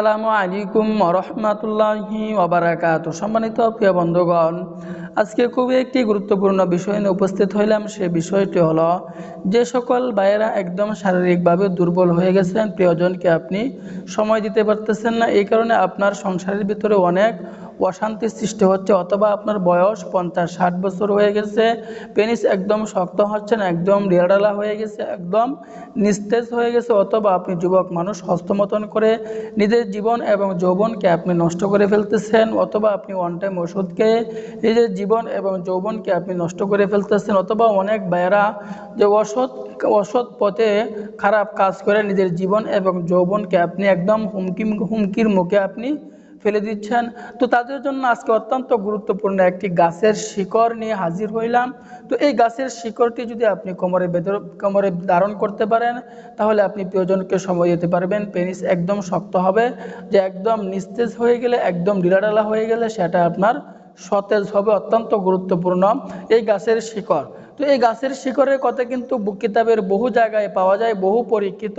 আসসালামু আলাইকুম রহমতুল্লাহি ওয়াবারাকাতুহু। সম্মানিত প্রিয় বন্ধুগণ, আজকে খুবই একটি গুরুত্বপূর্ণ বিষয় নিয়ে উপস্থিত হইলাম। সে বিষয়টি হলো, যে সকল ভাইয়েরা একদম শারীরিকভাবে দুর্বল হয়ে গেছেন, প্রিয়জনকে আপনি সময় দিতে পারতেছেন না, এই কারণে আপনার সংসারের ভিতরে অনেক অশান্তি সৃষ্টি হচ্ছে, অথবা আপনার বয়স 50-60 বছর হয়ে গেছে, পেনিস একদম শক্ত হচ্ছে না, একদম ঢিলাঢালা হয়ে গেছে, একদম নিস্তেজ হয়ে গেছে, অথবা আপনি যুবক মানুষ হস্তমতন করে নিজের জীবন এবং যৌবনকে আপনি নষ্ট করে ফেলতেছেন, অথবা আপনি ওয়ান টাইম ওষুধ খেয়ে নিজের জীবন এবং যৌবনকে আপনি নষ্ট করে ফেলতেছেন, অথবা অনেক ভাইয়েরা যে অসৎ পথে খারাপ কাজ করে নিজের জীবন এবং যৌবনকে আপনি একদম হুমকির মুখে আপনি ফেলে দিচ্ছেন। তো তাদের জন্য আজকে অত্যন্ত গুরুত্বপূর্ণ একটি গাছের শিকড় নিয়ে হাজির হইলাম। তো এই গাছের শিকড়টি যদি আপনি কোমরে ধারণ করতে পারেন, তাহলে আপনি প্রিয়জনকে সময় দিতে পারবেন। পেনিস একদম শক্ত হবে, যে একদম নিস্তেজ হয়ে গেলে, একদম ঢিলাঢালা হয়ে গেলে সেটা আপনার সতেজ হবে। অত্যন্ত গুরুত্বপূর্ণ এই গাছের শিকড়। তো এই গাছের শিকড়ের কথা কিন্তু কিতাবের বহু জায়গায় পাওয়া যায়, বহু পরীক্ষিত।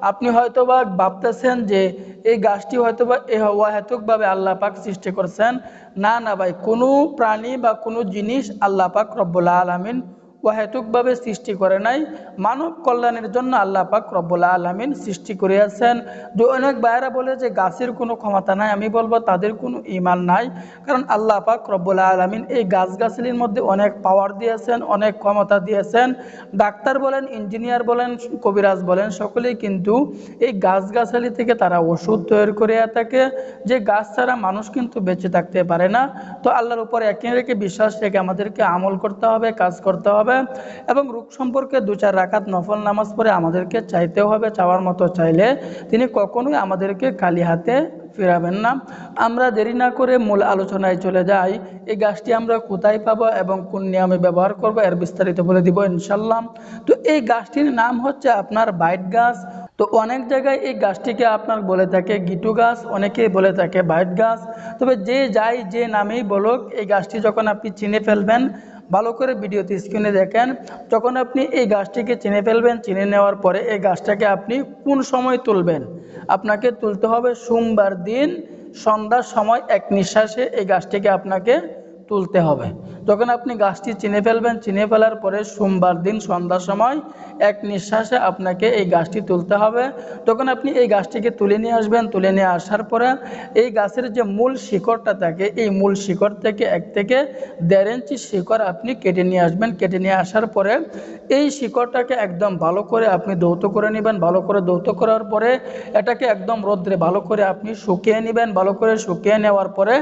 আপনি হয়তোবা ভাবতেছেন যে এই গাছটি হয়তোবা অহেতুকভাবে আল্লাহ পাক সৃষ্টি করছেন। না না ভাই, কোনো প্রাণী বা কোনো জিনিস আল্লাহ পাক রব্বুল আলামিন অহেতুকভাবে সৃষ্টি করে নাই। মানব কল্যাণের জন্য আল্লাহ পাক রব্বুল আলামিন সৃষ্টি করিয়াছেন। যে অনেক ভাইয়েরা বলে যে গাছের কোনো ক্ষমতা নাই, আমি বলবো তাদের কোনো ঈমান নাই। কারণ আল্লাহ পাক রব্বুল আলামিন এই গাছগাছালির মধ্যে অনেক পাওয়ার দিয়েছেন, অনেক ক্ষমতা দিয়েছেন। ডাক্তার বলেন, ইঞ্জিনিয়ার বলেন, কবিরাজ বলেন, সকলেই কিন্তু এই গাছগাছালি থেকে তারা ওষুধ তৈরি করে থাকে, যে গাছ ছাড়া মানুষ কিন্তু বেঁচে থাকতে পারে না। তো আল্লাহর উপর একই রেখে বিশ্বাস রেখে আমাদেরকে আমল করতে হবে, কাজ করতে হবে, এবং রোগ সম্পর্কে 2-4 রাকাত নফল নামাজ পড়ে আমাদেরকে চাইতেও হবে। চাওয়ার মতো চাইলে তিনি কখনোই আমাদেরকে খালি হাতে ফিরাবেন না। আমরা দেরি না করে মূল আলোচনায় চলে যাই। এই গাছটি আমরা কোথায় পাবো এবং কোন নিয়মে ব্যবহার করব, এর বিস্তারিত বলে দিব ইনশাল্লাহ। তো এই গাছটির নাম হচ্ছে আপনার বাইট গাছ। তো অনেক জায়গায় এই গাছটিকে আপনার বলে থাকে গিটু গাছ, অনেকেই বলে থাকে বাইট গাছ। তবে যে নামেই বলুক, এই গাছটি যখন আপনি চিনে ফেলবেন, ভালো করে ভিডিওতে স্ক্রিনে দেখেন, যখন আপনি এই গাছটিকে চিনে ফেলবেন, চিনে নেওয়ার পরে এই গাছটাকে আপনি কোন সময় তুলবেন, আপনাকে তুলতে হবে সোমবার দিন সন্ধ্যার সময় এক নিঃশ্বাসে এই গাছটিকে আপনাকে তুলতে হবে। যখন আপনি গাছটি চিনে ফেলবেন, চিনে ফেলার পরে সোমবার দিন সন্ধ্যার সময় এক নিঃশ্বাসে আপনাকে এই গাছটি তুলতে হবে। তখন আপনি এই গাছটিকে তুলে নিয়ে আসবেন। তুলে নিয়ে আসার পরে এই গাছের যে মূল শিকড়টা থাকে, এই মূল শিকড় থেকে 1 থেকে 1.5 ইঞ্চি শিকড় আপনি কেটে নিয়ে আসবেন। কেটে নিয়ে আসার পরে এই শিকড়টাকে একদম ভালো করে আপনি ধৌত করে নেবেন। ভালো করে ধৌত করার পরে এটাকে একদম রোদ্রে ভালো করে আপনি শুকিয়ে নেবেন। ভালো করে শুকিয়ে নেওয়ার পরে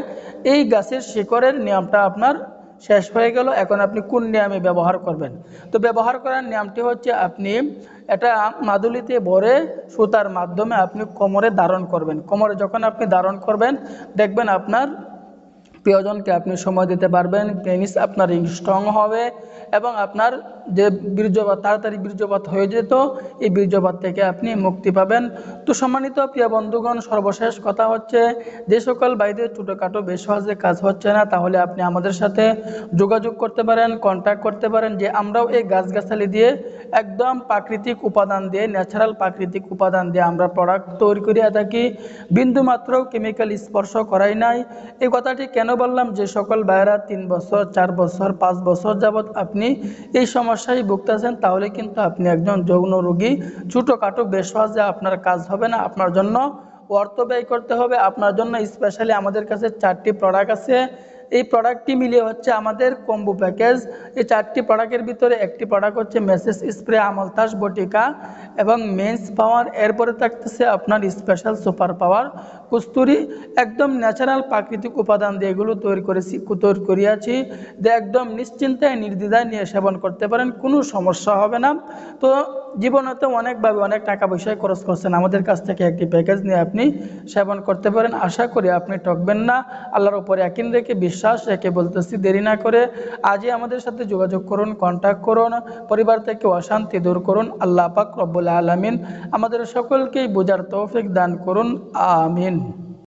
এই গাছের শিকড়ের নিয়মটা আপনার শেষ হয়ে গেল। এখন আপনি কোন নিয়মে ব্যবহার করবেন? তো ব্যবহার করার নিয়মটি হচ্ছে, আপনি এটা মাদুলিতে ভরে সুতার মাধ্যমে আপনি কোমরে ধারণ করবেন। কোমরে যখন আপনি ধারণ করবেন, দেখবেন আপনার প্রিয়জনকে আপনি সময় দিতে পারবেন, পেনিস আপনার স্ট্রং হবে, এবং আপনার যে বীর্যপাত, তাড়াতাড়ি বীর্যপাত হয়ে যেত, এই বীর্যপাত থেকে আপনি মুক্তি পাবেন। তো সম্মানিত প্রিয় বন্ধুগণ, সর্বশেষ কথা হচ্ছে, যে সকল ভাইদের ছোটোখাটো বেশ সহজে কাজ হচ্ছে না, তাহলে আপনি আমাদের সাথে যোগাযোগ করতে পারেন, কন্ট্যাক্ট করতে পারেন, যে আমরাও এই গাছগাছালি দিয়ে একদম প্রাকৃতিক উপাদান দিয়ে, ন্যাচারাল প্রাকৃতিক উপাদান দিয়ে আমরা প্রোডাক্ট তৈরি করিয়া থাকি। বিন্দুমাত্র কেমিক্যাল স্পর্শ করাই নাই। এই কথাটি কেন বললাম? যে সকল ভাইয়েরা 3 বছর, 4 বছর, 5 বছর যাবৎ আপনি এই সমস্যায় ভুগতেছেন, তাহলে কিন্তু আপনি একজন যৌন রোগী। ছোটোখাটো বেশ সহজে আপনার কাজ হবে না, আপনার জন্য অর্থ ব্যয় করতে হবে। আপনার জন্য স্পেশালি আমাদের কাছে 4টি প্রোডাক্ট আছে। এই প্রোডাক্টটি মিলিয়ে হচ্ছে আমাদের কম্বো প্যাকেজ। এই 4টি প্রোডাক্টের ভিতরে একটি প্রোডাক্ট হচ্ছে মেসেজ স্প্রে আমলতাস বটিকা এবং মেন্স পাওয়ার। এরপরে থাকতেছে আপনার স্পেশাল সুপার পাওয়ার কস্তুরি। একদম ন্যাচারাল প্রাকৃতিক উপাদান দিয়ে এগুলো তৈরি করিয়াছি, যে একদম নিশ্চিন্তায় নির্দ্বিধায় নিয়ে সেবন করতে পারেন, কোনো সমস্যা হবে না। তো জীবনে তো অনেকভাবে অনেক টাকা পয়সায় খরচ করছেন, আমাদের কাছ থেকে একটি প্যাকেজ নিয়ে আপনি সেবন করতে পারেন। আশা করি আপনি ঠকবেন না। আল্লাহর উপরে ইয়াকিন রেখে, বিশ্বাস রেখে বলতেছি, দেরি না করে আজই আমাদের সাথে যোগাযোগ করুন, কন্ট্যাক্ট করুন, পরিবার থেকে অশান্তি দূর করুন। আল্লাহ পাক রব্বুল আলামিন আমাদের সকলকেই বোঝার তৌফিক দান করুন। আমিন।